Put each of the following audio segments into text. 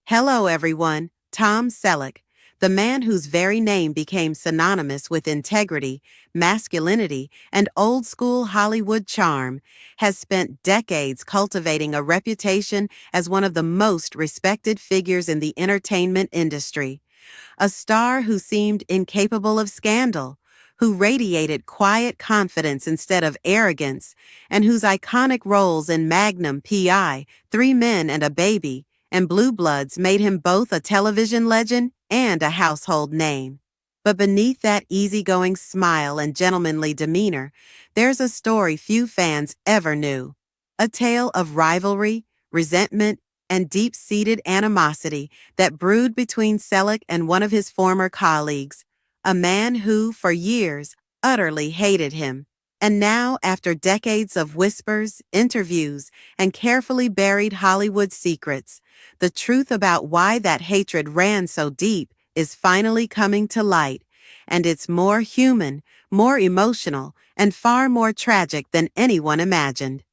Hello, everyone. Tom Selleck, the man whose very name became synonymous with integrity, masculinity, and old-school Hollywood charm, has spent decades cultivating a reputation as one of the most respected figures in the entertainment industry. A star who seemed incapable of scandal, who radiated quiet confidence instead of arrogance, and whose iconic roles in Magnum P.I., Three Men and a Baby, and Blue Bloods made him both a television legend and a household name. But beneath that easygoing smile and gentlemanly demeanor, there's a story few fans ever knew. A tale of rivalry, resentment, and deep-seated animosity that brewed between Selleck and one of his former colleagues, a man who, for years, utterly hated him. And now, after decades of whispers, interviews, and carefully buried Hollywood secrets, the truth about why that hatred ran so deep is finally coming to light, and it's more human, more emotional, and far more tragic than anyone imagined.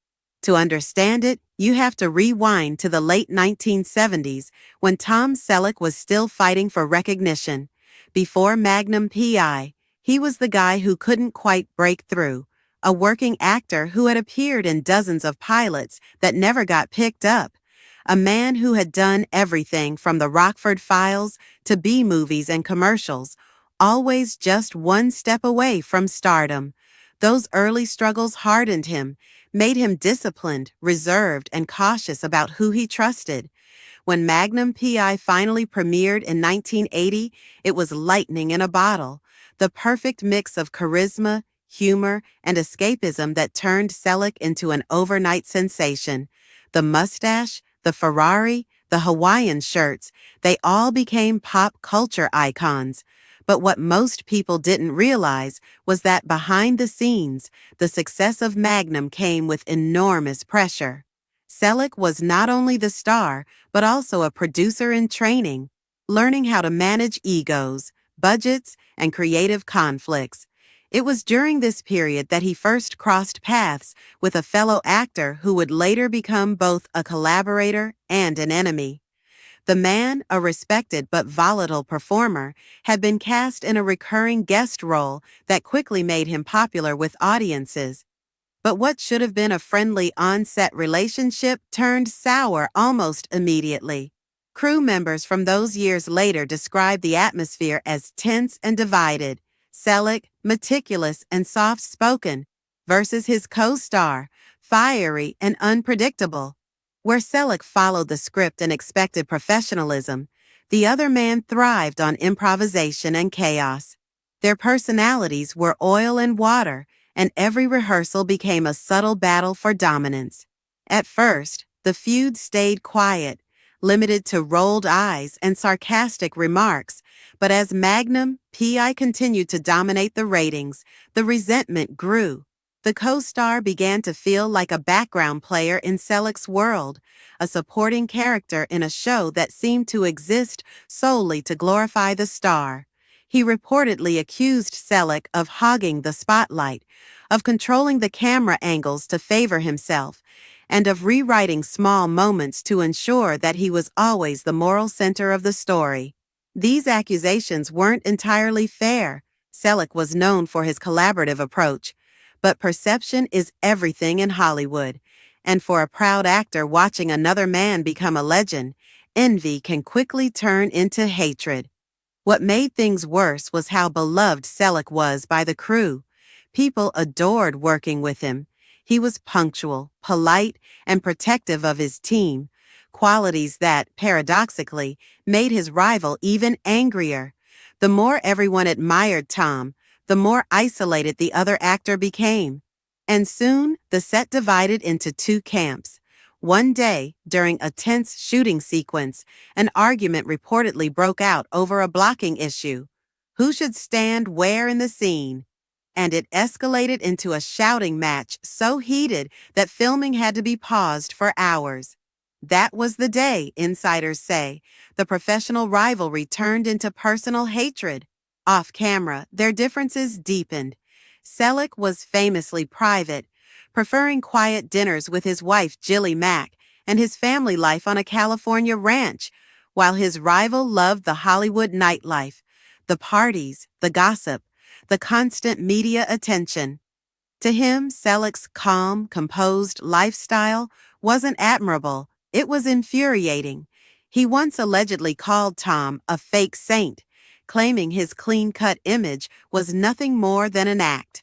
To understand it, you have to rewind to the late 1970s when Tom Selleck was still fighting for recognition. Before Magnum P.I., he was the guy who couldn't quite break through, a working actor who had appeared in dozens of pilots that never got picked up, a man who had done everything from the Rockford Files to B-movies and commercials, always just one step away from stardom. Those early struggles hardened him, made him disciplined, reserved, and cautious about who he trusted. When Magnum P.I. finally premiered in 1980, it was lightning in a bottle, the perfect mix of charisma, humor, and escapism that turned Selleck into an overnight sensation. The mustache, the Ferrari, the Hawaiian shirts, they all became pop culture icons. But what most people didn't realize was that behind the scenes, the success of Magnum came with enormous pressure. Selleck was not only the star, but also a producer in training, learning how to manage egos, budgets, and creative conflicts. It was during this period that he first crossed paths with a fellow actor who would later become both a collaborator and an enemy. The man, a respected but volatile performer, had been cast in a recurring guest role that quickly made him popular with audiences. But what should have been a friendly on-set relationship turned sour almost immediately. Crew members from those years later described the atmosphere as tense and divided. Selleck, meticulous and soft-spoken, versus his co-star, fiery and unpredictable. Where Selleck followed the script and expected professionalism, the other man thrived on improvisation and chaos. Their personalities were oil and water, and every rehearsal became a subtle battle for dominance. At first, the feud stayed quiet, limited to rolled eyes and sarcastic remarks, but as Magnum P.I. continued to dominate the ratings, the resentment grew. The co-star began to feel like a background player in Selleck's world, a supporting character in a show that seemed to exist solely to glorify the star. He reportedly accused Selleck of hogging the spotlight, of controlling the camera angles to favor himself, and of rewriting small moments to ensure that he was always the moral center of the story. These accusations weren't entirely fair. Selleck was known for his collaborative approach, but perception is everything in Hollywood, and for a proud actor watching another man become a legend, envy can quickly turn into hatred. What made things worse was how beloved Selleck was by the crew. People adored working with him. He was punctual, polite, and protective of his team, qualities that, paradoxically, made his rival even angrier. The more everyone admired Tom, the more isolated the other actor became. And soon, the set divided into two camps. One day, during a tense shooting sequence, an argument reportedly broke out over a blocking issue. Who should stand where in the scene? And it escalated into a shouting match so heated that filming had to be paused for hours. That was the day, insiders say, the professional rivalry turned into personal hatred. Off camera, their differences deepened. Selleck was famously private, preferring quiet dinners with his wife Jilly Mack and his family life on a California ranch, while his rival loved the Hollywood nightlife, the parties, the gossip, the constant media attention. To him, Selleck's calm, composed lifestyle wasn't admirable, it was infuriating. He once allegedly called Tom a fake saint, claiming his clean-cut image was nothing more than an act.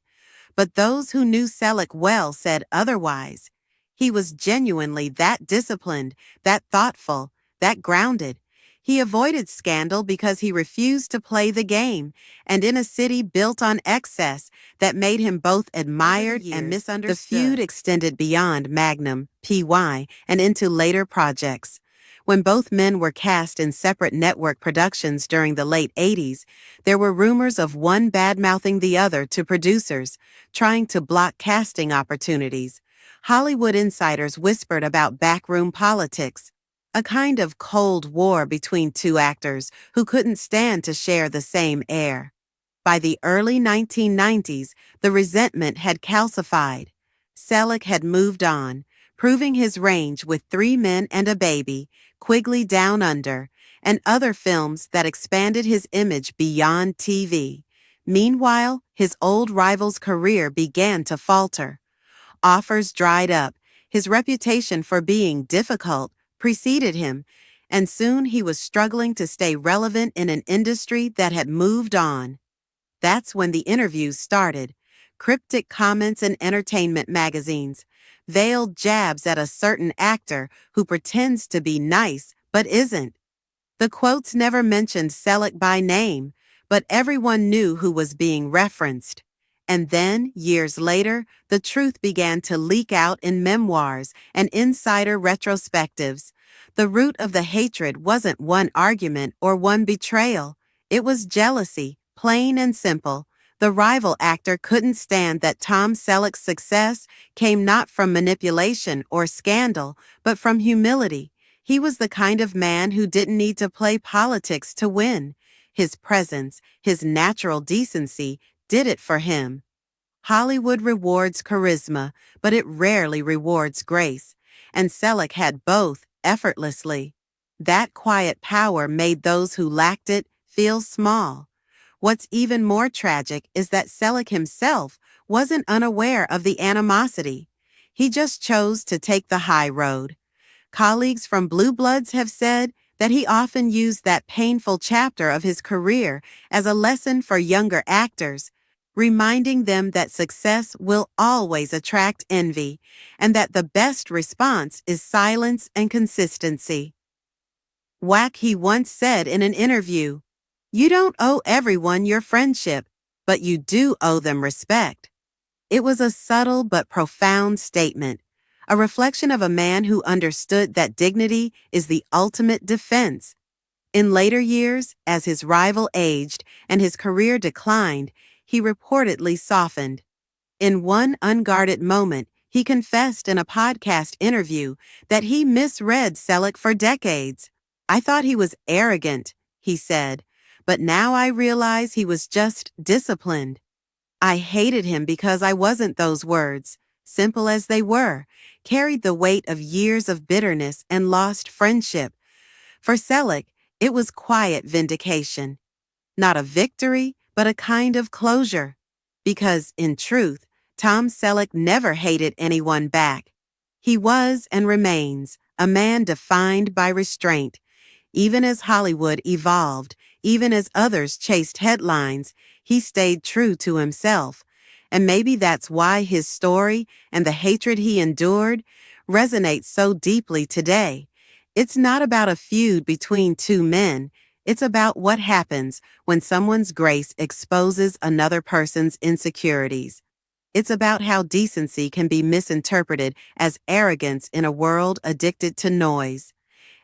But those who knew Selleck well said otherwise. He was genuinely that disciplined, that thoughtful, that grounded. He avoided scandal because he refused to play the game, and in a city built on excess that made him both admired and misunderstood. The feud extended beyond Magnum, PY, and into later projects. When both men were cast in separate network productions during the late 80s, there were rumors of one bad-mouthing the other to producers, trying to block casting opportunities. Hollywood insiders whispered about backroom politics, a kind of cold war between two actors who couldn't stand to share the same air. By the early 1990s, the resentment had calcified. Selleck had moved on, proving his range with Three Men and a Baby, Quigley Down Under, and other films that expanded his image beyond TV. Meanwhile, his old rival's career began to falter. Offers dried up, his reputation for being difficult preceded him, and soon he was struggling to stay relevant in an industry that had moved on. That's when the interviews started. Cryptic comments in entertainment magazines, veiled jabs at a certain actor who pretends to be nice but isn't. The quotes never mentioned Selleck by name, but everyone knew who was being referenced. And then, years later, the truth began to leak out in memoirs and insider retrospectives. The root of the hatred wasn't one argument or one betrayal. It was jealousy, plain and simple. The rival actor couldn't stand that Tom Selleck's success came not from manipulation or scandal, but from humility. He was the kind of man who didn't need to play politics to win. His presence, his natural decency, did it for him. Hollywood rewards charisma, but it rarely rewards grace, and Selleck had both effortlessly. That quiet power made those who lacked it feel small. What's even more tragic is that Selleck himself wasn't unaware of the animosity. He just chose to take the high road. Colleagues from Blue Bloods have said that he often used that painful chapter of his career as a lesson for younger actors, reminding them that success will always attract envy and that the best response is silence and consistency. Wack he once said in an interview, "You don't owe everyone your friendship, but you do owe them respect." It was a subtle but profound statement, a reflection of a man who understood that dignity is the ultimate defense. In later years, as his rival aged and his career declined, he reportedly softened. In one unguarded moment, he confessed in a podcast interview that he misread Selleck for decades. "I thought he was arrogant," he said, "but now I realize he was just disciplined. I hated him because I wasn't those words, simple as they were, carried the weight of years of bitterness and lost friendship." For Selleck, it was quiet vindication. Not a victory, but a kind of closure. Because, in truth, Tom Selleck never hated anyone back. He was and remains a man defined by restraint. Even as Hollywood evolved, even as others chased headlines, he stayed true to himself. And maybe that's why his story and the hatred he endured resonate so deeply today. It's not about a feud between two men. It's about what happens when someone's grace exposes another person's insecurities. It's about how decency can be misinterpreted as arrogance in a world addicted to noise.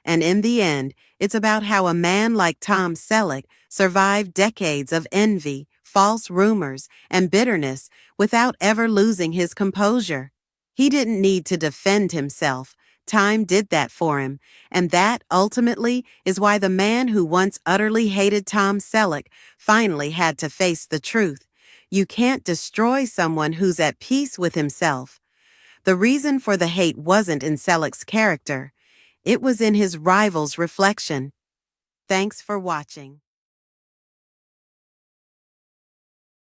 And in the end, it's about how a man like Tom Selleck survived decades of envy, false rumors, and bitterness without ever losing his composure. He didn't need to defend himself. Time did that for him, and that, ultimately, is why the man who once utterly hated Tom Selleck finally had to face the truth. You can't destroy someone who's at peace with himself. The reason for the hate wasn't in Selleck's character. It was in his rival's reflection. Thanks for watching.